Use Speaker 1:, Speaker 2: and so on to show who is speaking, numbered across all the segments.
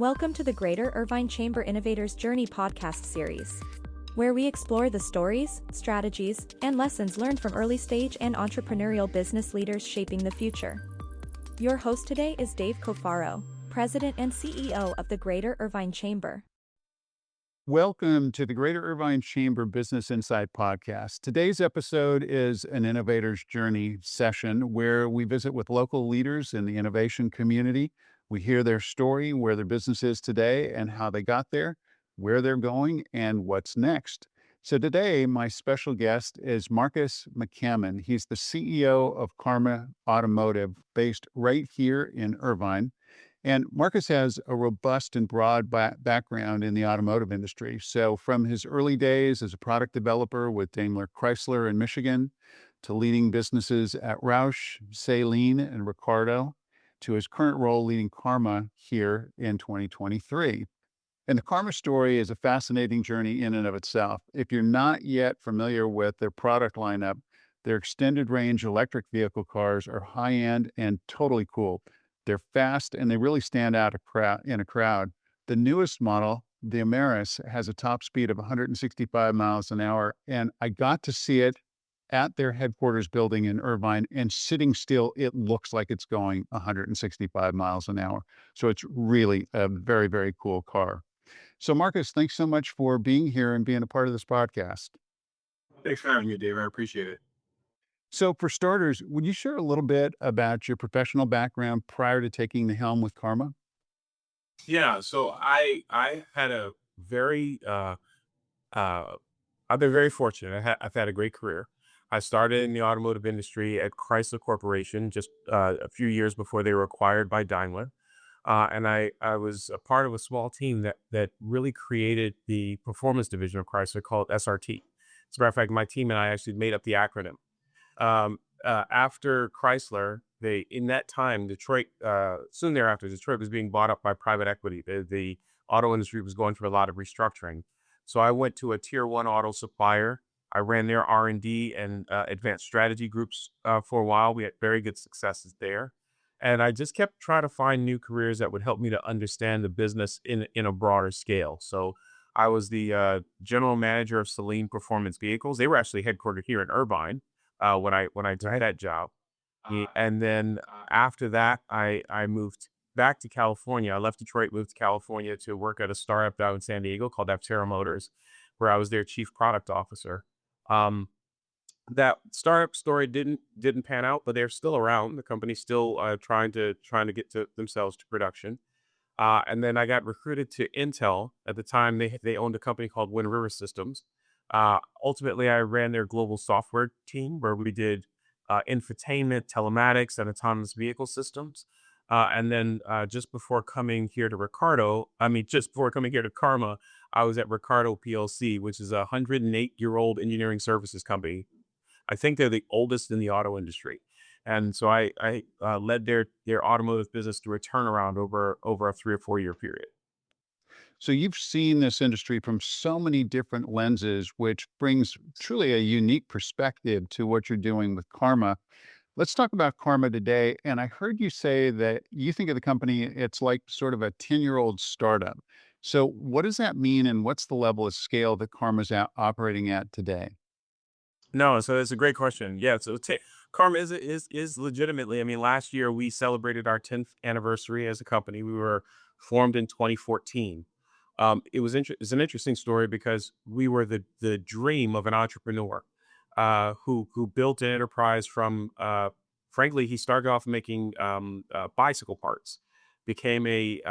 Speaker 1: Welcome to the Greater Irvine Chamber Innovators Journey podcast series, where we explore the stories, strategies, and lessons learned from early-stage and entrepreneurial business leaders shaping the future. Your host today is Dave Coffaro, President and CEO of the Greater Irvine Chamber.
Speaker 2: Welcome to the Greater Irvine Chamber Business Insight Podcast. Today's episode is an Innovator's Journey session where we visit with local leaders in the innovation community. We hear their story, where their business is today and how they got there, where they're going, and what's next. So today, my special guest is Marques McCammon. He's the CEO of Karma Automotive, based right here in Irvine. And Marques has a robust and broad background in the automotive industry. So from his early days as a product developer with Daimler Chrysler in Michigan, to leading businesses at Roush, Saleen, and Ricardo, to his current role leading Karma here in 2023. And the Karma story is a fascinating journey in and of itself. If you're not yet familiar with their product lineup, their extended range electric vehicle cars are high-end and totally cool. They're fast and they really stand out in a crowd. The newest model, the Amaris, has a top speed of 165 miles an hour, and I got to see it at their headquarters building in Irvine, and sitting still, it looks like it's going 165 miles an hour. So it's really a very, very cool car. So Marques, thanks so much for being here and being a part of this podcast.
Speaker 3: Thanks for having me, Dave. I appreciate it.
Speaker 2: So for starters, would you share a little bit about your professional background prior to taking the helm with Karma?
Speaker 3: Yeah, so I had a very I've been very fortunate. I've had a great career. I started in the automotive industry at Chrysler Corporation just a few years before they were acquired by Daimler. And I was a part of a small team that really created the performance division of Chrysler called SRT. As a matter of fact, my team and I actually made up the acronym. After Chrysler, in that time, Detroit, soon thereafter, Detroit was being bought up by private equity. The auto industry was going through a lot of restructuring. So I went to a tier one auto supplier. I ran their R&D and advanced strategy groups for a while. We had very good successes there. And I just kept trying to find new careers that would help me to understand the business in a broader scale. So I was the general manager of Saleen Performance Vehicles. They were actually headquartered here in Irvine when I did that job. And then after that, I moved back to California. I left Detroit, moved to California to work at a startup down in San Diego called Aptera Motors, where I was their chief product officer. That startup story didn't pan out, but they're still around. The company's still trying to get themselves to production. And then I got recruited to Intel. At the time, they owned a company called Wind River Systems. Ultimately, I ran their global software team where we did infotainment, telematics, and autonomous vehicle systems. And then just before coming here to Karma, I was at Ricardo PLC, which is a 108-year-old engineering services company. I think they're the oldest in the auto industry. And so I led their automotive business through a turnaround over a 3 or 4 year period.
Speaker 2: So you've seen this industry from so many different lenses, which brings truly a unique perspective to what you're doing with Karma. Let's talk about Karma today. And I heard you say that you think of the company, it's like sort of a 10-year-old startup. So what does that mean, and what's the level of scale that Karma's operating at today?
Speaker 3: No, so that's a great question. Yeah, so Karma is legitimately. I mean, last year we celebrated our 10th anniversary as a company. We were formed in 2014. It's an interesting story because we were the dream of an entrepreneur who built an enterprise from. Frankly, he started off making bicycle parts, became a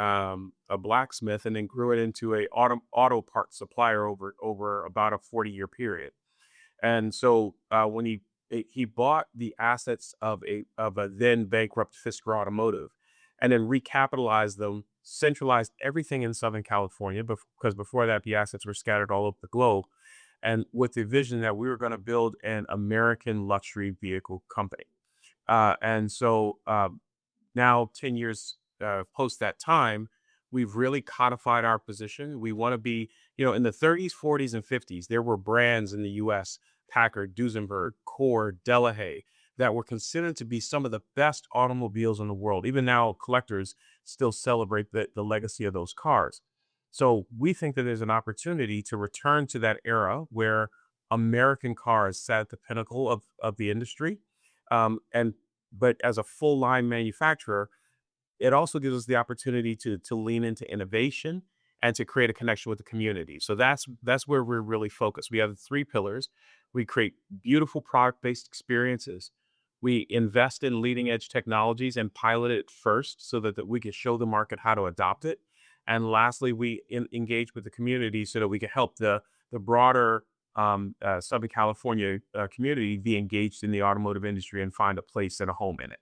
Speaker 3: blacksmith, and then grew it into a auto parts supplier over about a 40-year period. And so when he bought the assets of a then bankrupt Fisker Automotive, and then recapitalized them, centralized everything in Southern California, because before that the assets were scattered all over the globe, and with the vision that we were going to build an American luxury vehicle company. And so now 10 years post that time, we've really codified our position. We want to be, in the 30s, 40s, and 50s, there were brands in the U.S., Packard, Duesenberg, Core, Delahaye, that were considered to be some of the best automobiles in the world. Even now, collectors still celebrate the legacy of those cars. So we think that there's an opportunity to return to that era where American cars sat at the pinnacle of the industry. And but as a full line manufacturer, it also gives us the opportunity to lean into innovation and to create a connection with the community. So that's where we're really focused. We have the three pillars. We create beautiful product-based experiences. We invest in leading edge technologies and pilot it first so that we can show the market how to adopt it. And lastly, we engage with the community so that we can help the broader Southern California community be engaged in the automotive industry and find a place and a home in it.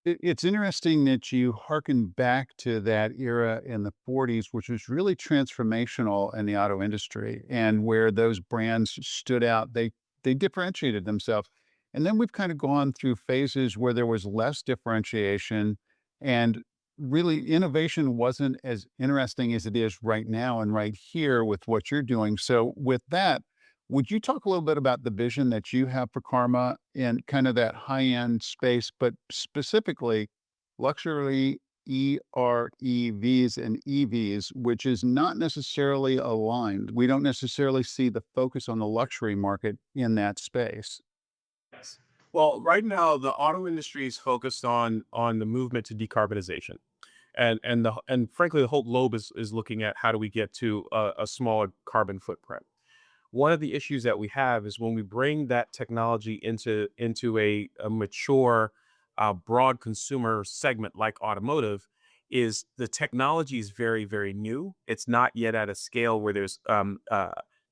Speaker 2: It's interesting that you hearken back to that era in the 40s, which was really transformational in the auto industry and where those brands stood out. They differentiated themselves. And then we've kind of gone through phases where there was less differentiation and really innovation wasn't as interesting as it is right now and right here with what you're doing. So with that, would you talk a little bit about the vision that you have for Karma and kind of that high-end space, but specifically luxury EREVs and EVs, which is not necessarily aligned. We don't necessarily see the focus on the luxury market in that space.
Speaker 3: Yes. Well, right now the auto industry is focused on the movement to decarbonization. And frankly the whole globe is looking at how do we get to a smaller carbon footprint. One of the issues that we have is when we bring that technology into a mature, broad consumer segment like automotive, is the technology is very, very new. It's not yet at a scale where there's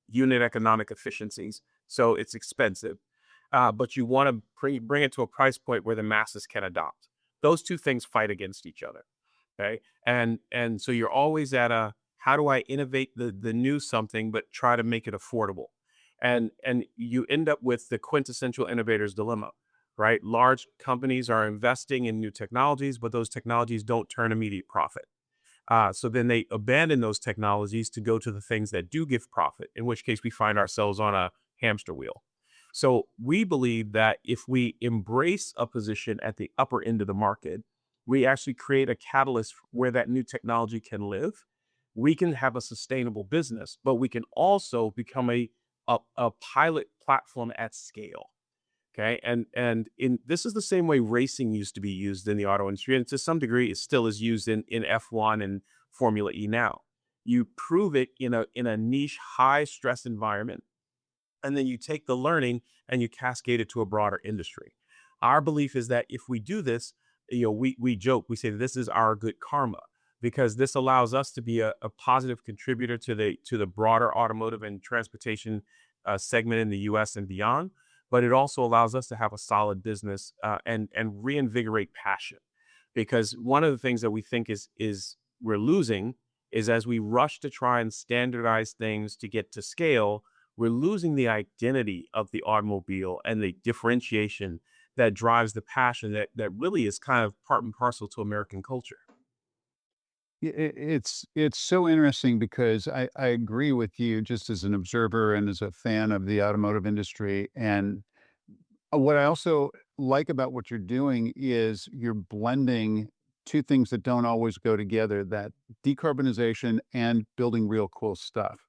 Speaker 3: unit economic efficiencies, so it's expensive. But you want to bring it to a price point where the masses can adopt. Those two things fight against each other. Okay. And so you're always at a how do I innovate the new something but try to make it affordable? And you end up with the quintessential innovator's dilemma, right? Large companies are investing in new technologies, but those technologies don't turn immediate profit. So then they abandon those technologies to go to the things that do give profit, in which case we find ourselves on a hamster wheel. So we believe that if we embrace a position at the upper end of the market, we actually create a catalyst where that new technology can live. We can have a sustainable business, but we can also become a pilot platform at scale. Okay. And in this is the same way racing used to be used in the auto industry. And to some degree, it still is used in F1 and Formula E now. You prove it in a niche, high stress environment, and then you take the learning and you cascade it to a broader industry. Our belief is that if we do this, we joke, we say this is our good karma because this allows us to be a positive contributor to the broader automotive and transportation segment in the U.S. and beyond. But it also allows us to have a solid business and reinvigorate passion, because one of the things that we think is we're losing is as we rush to try and standardize things to get to scale, we're losing the identity of the automobile and the differentiation that drives the passion that really is kind of part and parcel to American culture.
Speaker 2: It's so interesting because I agree with you just as an observer and as a fan of the automotive industry. And what I also like about what you're doing is you're blending two things that don't always go together, that decarbonization and building real cool stuff,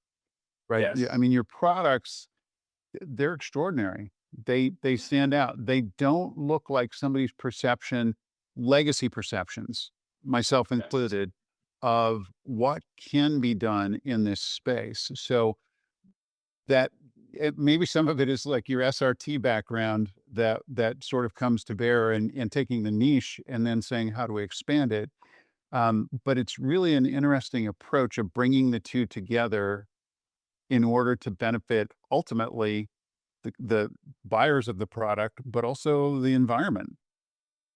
Speaker 2: right? Yeah,
Speaker 3: Yes.
Speaker 2: I mean, your products, they're extraordinary. They stand out. They don't look like somebody's perception, legacy perceptions, myself
Speaker 3: Yes.
Speaker 2: included, of what can be done in this space. So that maybe some of it is like your SRT background that sort of comes to bear and taking the niche and then saying, how do we expand it? But it's really an interesting approach of bringing the two together in order to benefit ultimately the buyers of the product, but also the environment.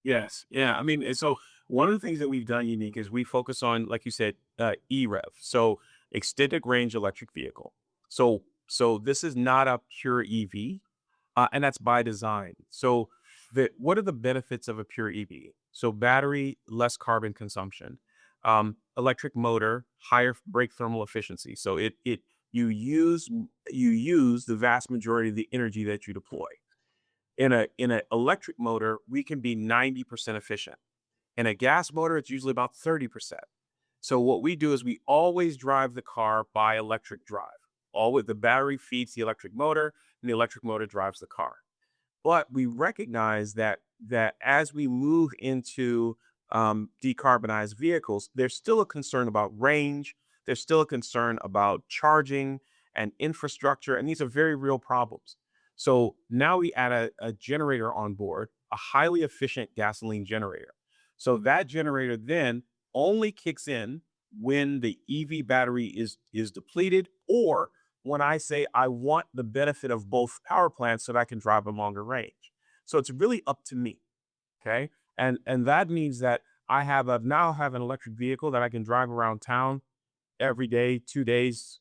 Speaker 3: Yes. Yeah. I mean, and so one of the things that we've done unique is we focus on, like you said, EREV, so extended range electric vehicle. So this is not a pure EV, and that's by design. So what are the benefits of a pure EV? So battery, less carbon consumption, electric motor, higher brake thermal efficiency. So it you use the vast majority of the energy that you deploy. In an electric motor, we can be 90% efficient. In a gas motor, it's usually about 30%. So what we do is we always drive the car by electric drive. Always the battery feeds the electric motor, and the electric motor drives the car. But we recognize that as we move into decarbonized vehicles, there's still a concern about range. There's still a concern about charging and infrastructure, and these are very real problems. So now we add a generator on board, a highly efficient gasoline generator. So that generator then only kicks in when the EV battery is depleted, or when I say I want the benefit of both power plants so that I can drive a longer range. So it's really up to me. Okay. And that means that now have an electric vehicle that I can drive around town every day, 2 days,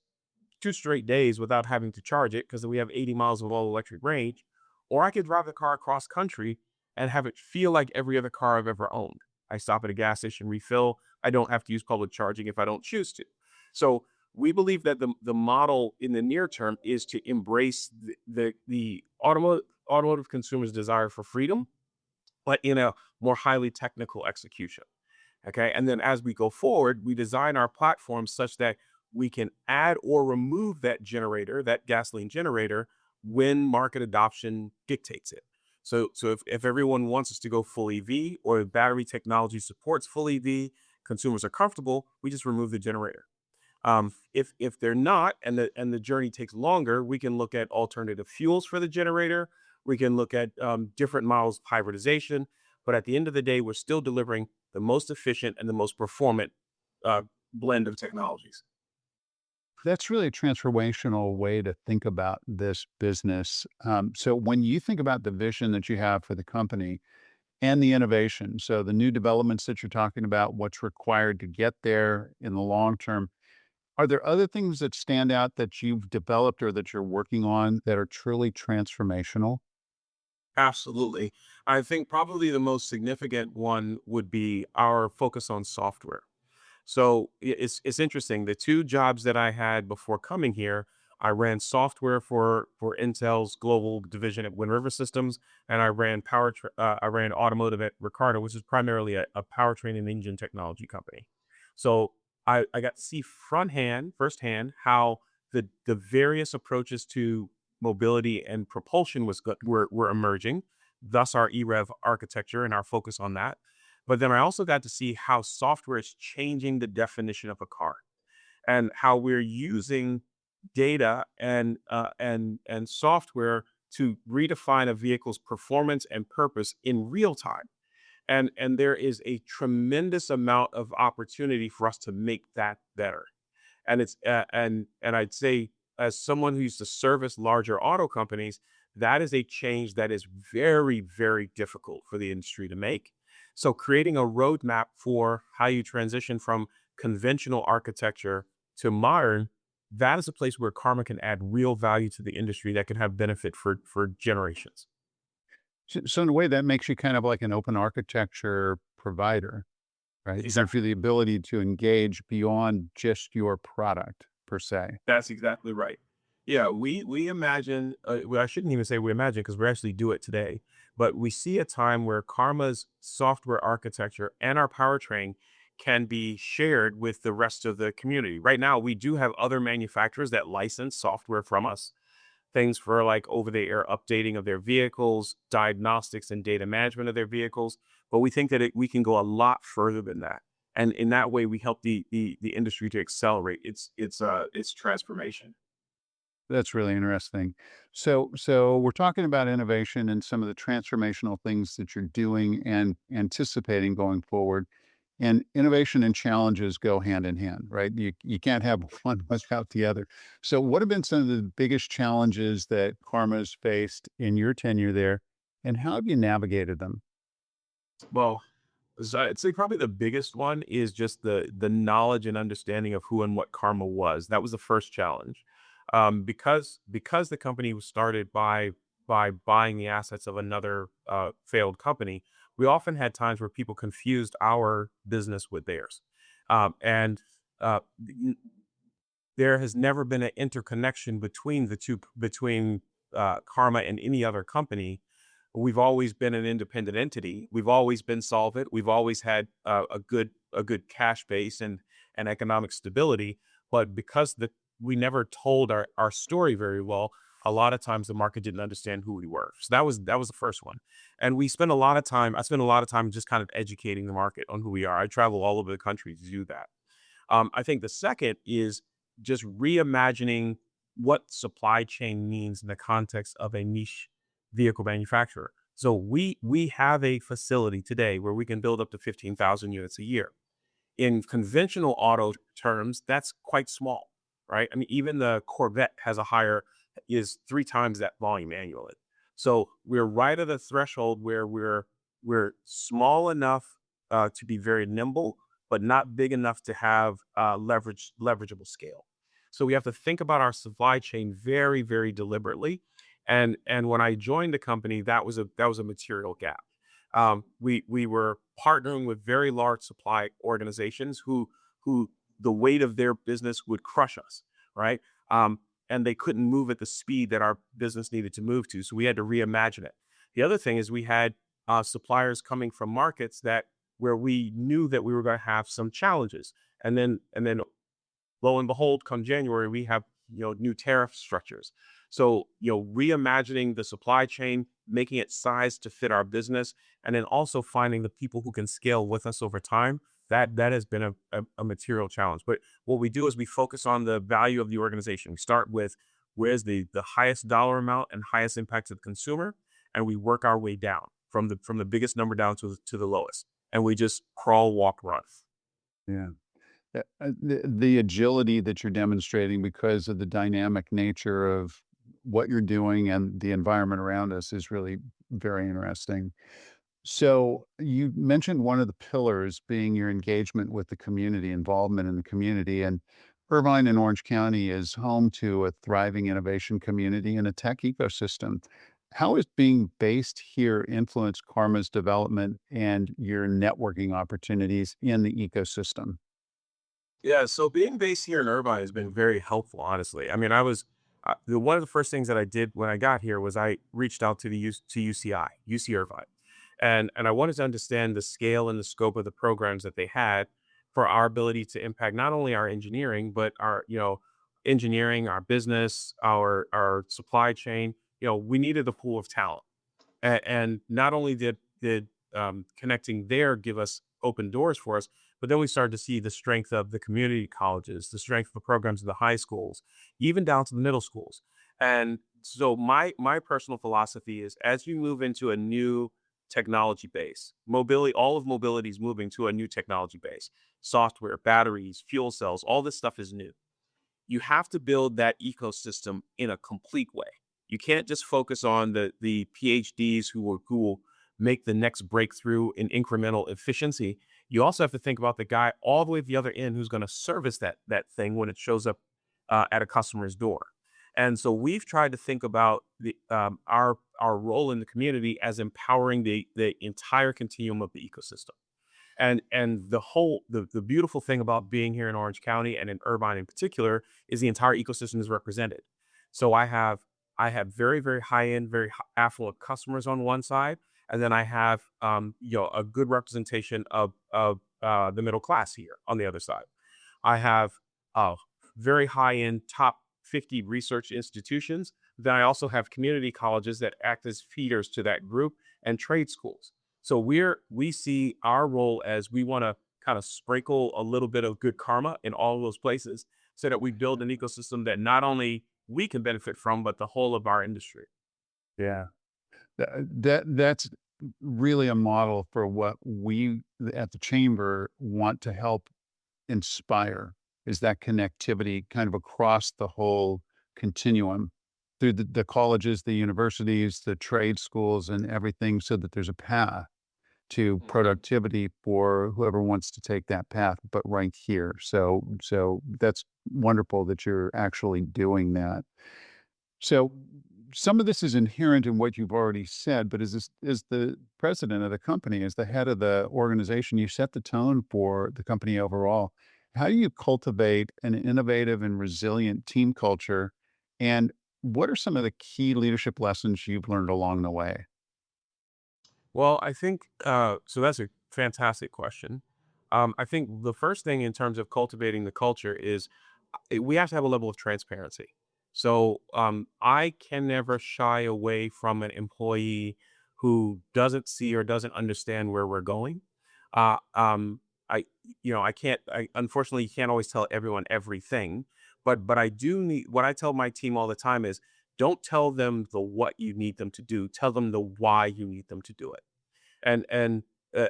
Speaker 3: 2 straight days without having to charge it because we have 80 miles of all electric range. Or I could drive the car across country and have it feel like every other car I've ever owned. I stop at a gas station, refill. I don't have to use public charging if I don't choose to. So we believe that the model in the near term is to embrace the automotive consumer's desire for freedom, but in a more highly technical execution. Okay. And then as we go forward, we design our platform such that we can add or remove that generator, that gasoline generator, when market adoption dictates it. So if everyone wants us to go full EV or battery technology supports full EV, consumers are comfortable, we just remove the generator. If they're not, and the journey takes longer, we can look at alternative fuels for the generator. We can look at different models of hybridization. But at the end of the day, we're still delivering the most efficient and the most performant blend of technologies.
Speaker 2: That's really a transformational way to think about this business. So when you think about the vision that you have for the company and the innovation, so the new developments that you're talking about, what's required to get there in the long term, are there other things that stand out that you've developed or that you're working on that are truly transformational?
Speaker 3: Absolutely. I think probably the most significant one would be our focus on software. So it's interesting. The two jobs that I had before coming here, I ran software for Intel's global division at Wind River Systems, and I ran automotive at Ricardo, which is primarily a powertrain and engine technology company. So I got to see firsthand, how the various approaches to mobility and propulsion were emerging. Thus, our EREV architecture and our focus on that. But then I also got to see how software is changing the definition of a car, and how we're using data and software to redefine a vehicle's performance and purpose in real time. And there is a tremendous amount of opportunity for us to make that better. And I'd say, as someone who used to service larger auto companies, that is a change that is very, very difficult for the industry to make. So creating a roadmap for how you transition from conventional architecture to modern, that is a place where Karma can add real value to the industry that can have benefit for generations.
Speaker 2: So in a way, that makes you kind of like an open architecture provider, right? It gives you the ability to engage beyond just your product per se.
Speaker 3: That's exactly right. Yeah, we imagine. Well, I shouldn't even say we imagine because we actually do it today. But we see a time where Karma's software architecture and our powertrain can be shared with the rest of the community. Right now, we do have other manufacturers that license software from us, things for like over-the-air updating of their vehicles, diagnostics and data management of their vehicles. But we think that we can go a lot further than that, and in that way, we help the industry to accelerate its transformation.
Speaker 2: That's really interesting. So we're talking about innovation and some of the transformational things that you're doing and anticipating going forward. And innovation and challenges go hand in hand, right? You can't have one without the other. So what have been some of the biggest challenges that Karma's faced in your tenure there, and how have you navigated them?
Speaker 3: Well, so I'd say probably the biggest one is just the knowledge and understanding of who and what Karma was. That was the first challenge, because the company was started by buying the assets of another failed company. We often had times where people confused our business with theirs, and there has never been an interconnection between the two, between Karma and any other company. We've always been an independent entity. We've always been solvent. We've always had a good cash base and economic stability. But because we never told our story very well, a lot of times the market didn't understand who we were. So that was the first one. And we spent a lot of time. I spent a lot of time just kind of educating the market on who we are. I travel all over the country to do that. I think the second is just reimagining what supply chain means in the context of a niche vehicle manufacturer. So we have a facility today where we can build up to 15,000 units a year. In conventional auto terms, that's quite small, right? I mean, even the Corvette has is 3 times that volume annually. So we're right at a threshold where we're small enough to be very nimble, but not big enough to have leverageable scale. So we have to think about our supply chain very, very deliberately. And when I joined the company, that was a material gap. We were partnering with very large supply organizations who the weight of their business would crush us, right? And they couldn't move at the speed that our business needed to move to, so we had to reimagine it. The other thing is we had suppliers coming from markets that where we knew that we were going to have some challenges, and then lo and behold, come January, we have new tariff structures. So reimagining the supply chain, making it sized to fit our business, and then also finding the people who can scale with us over time. That has been a material challenge. But what we do is we focus on the value of the organization. We start with where's the highest dollar amount and highest impact to the consumer, and we work our way down from the biggest number down to the lowest. And we just crawl, walk, run.
Speaker 2: Yeah. The agility that you're demonstrating because of the dynamic nature of what you're doing and the environment around us is really very interesting. So you mentioned one of the pillars being your engagement with the community, involvement in the community, and Irvine and Orange County is home to a thriving innovation community and a tech ecosystem. How has being based here influenced Karma's development and your networking opportunities in the ecosystem?
Speaker 3: Yeah, so being based here in Irvine has been very helpful, honestly. I mean, one of the first things that I did when I got here was I reached out to UC Irvine, and I wanted to understand the scale and the scope of the programs that they had for our ability to impact not only our engineering, but our engineering, our business, our supply chain. We needed a pool of talent. And not only did connecting there give us open doors for us, but then we started to see the strength of the community colleges, the strength of the programs of the high schools, even down to the middle schools. And so my personal philosophy is as you move into a new technology base, all of mobility is moving to a new technology base. Software, batteries, fuel cells, all this stuff is new. You have to build that ecosystem in a complete way. You can't just focus on the PhDs who will make the next breakthrough in incremental efficiency. You also have to think about the guy all the way at the other end who's going to service that thing when it shows up at a customer's door. And so we've tried to think about our role in the community as empowering the entire continuum of the ecosystem. And the beautiful thing about being here in Orange County and in Irvine in particular is the entire ecosystem is represented. So I have very, very high end, very affluent customers on one side, and then I have a good representation of the middle class here on the other side. I have very high end top 50 research institutions. Then I also have community colleges that act as feeders to that group and trade schools. So we see our role as we want to kind of sprinkle a little bit of good karma in all of those places so that we build an ecosystem that not only we can benefit from, but the whole of our industry.
Speaker 2: Yeah. That's really a model for what we at the chamber want to help inspire is that connectivity kind of across the whole continuum through the colleges, the universities, the trade schools, and everything so that there's a path to
Speaker 3: Mhm.
Speaker 2: productivity for whoever wants to take that path, but right here. So that's wonderful that you're actually doing that. So some of this is inherent in what you've already said, but as the president of the company, as the head of the organization, you set the tone for the company overall. How do you cultivate an innovative and resilient team culture? And what are some of the key leadership lessons you've learned along the way?
Speaker 3: Well, I think so. That's a fantastic question. I think the first thing in terms of cultivating the culture is we have to have a level of transparency. So I can never shy away from an employee who doesn't see or doesn't understand where we're going. Uh, um, I, I can't. I unfortunately you can't always tell everyone everything, but I do need. What I tell my team all the time is, don't tell them the what you need them to do. Tell them the why you need them to do it, and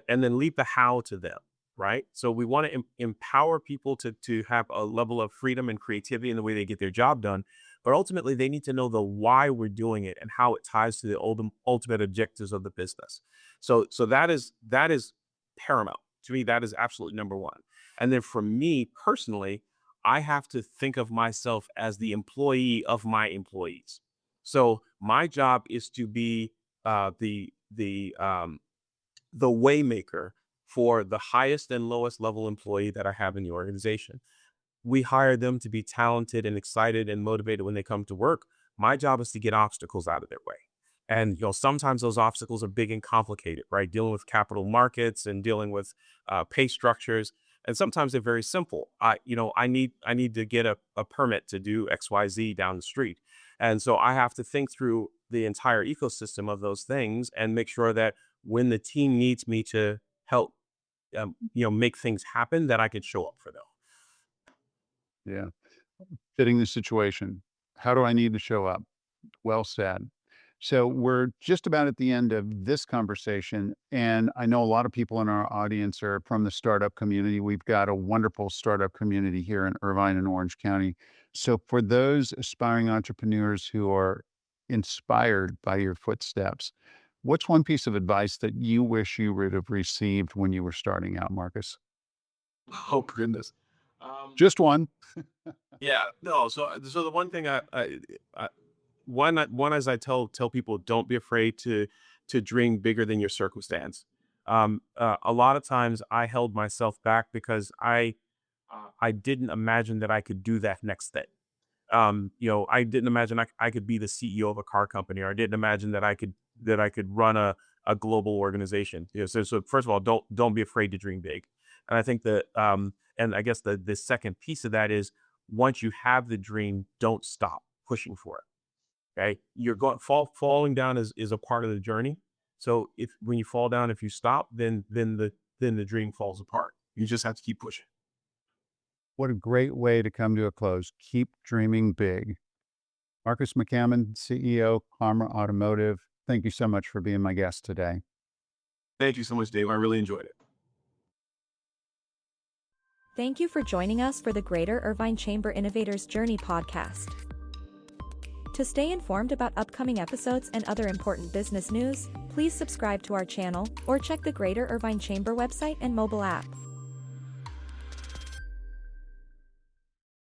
Speaker 3: then leave the how to them, right? So we want to empower people to have a level of freedom and creativity in the way they get their job done, but ultimately they need to know the why we're doing it and how it ties to the ultimate objectives of the business. So that is paramount to me. That is absolutely number one. And then for me personally, I have to think of myself as the employee of my employees. So my job is to be the waymaker for the highest and lowest level employee that I have in the organization. We hire them to be talented and excited and motivated when they come to work. My job is to get obstacles out of their way. And sometimes those obstacles are big and complicated, right? Dealing with capital markets and dealing with pay structures, and sometimes they're very simple. I need to get a permit to do XYZ down the street, and so I have to think through the entire ecosystem of those things and make sure that when the team needs me to help, make things happen, that I could show up for them.
Speaker 2: Yeah. Fitting the situation. How do I need to show up? Well said. So we're just about at the end of this conversation, and I know a lot of people in our audience are from the startup community. We've got a wonderful startup community here in Irvine and Orange County. So for those aspiring entrepreneurs who are inspired by your footsteps, what's one piece of advice that you wish you would have received when you were starting out, Marcus?
Speaker 3: Oh goodness. Um,
Speaker 2: Just one.
Speaker 3: yeah, no. So the one thing I one as I tell people, don't be afraid to dream bigger than your circumstance. A lot of times I held myself back because I didn't imagine that I could do that next thing. I didn't imagine I could be the CEO of a car company, or I didn't imagine that I could run a global organization. So first of all, don't be afraid to dream big. And I think that and I guess the second piece of that is, once you have the dream, don't stop pushing for it. Okay, you're going falling down is a part of the journey. So if when you fall down, if you stop, then the dream falls apart. You just have to keep pushing.
Speaker 2: What a great way to come to a close. Keep dreaming big. Marques McCammon, CEO, Karma Automotive. Thank you so much for being my guest today.
Speaker 3: Thank you so much, Dave. I really enjoyed it.
Speaker 1: Thank you for joining us for the Greater Irvine Chamber Innovators Journey podcast. To stay informed about upcoming episodes and other important business news, please subscribe to our channel or check the Greater Irvine Chamber website and mobile app.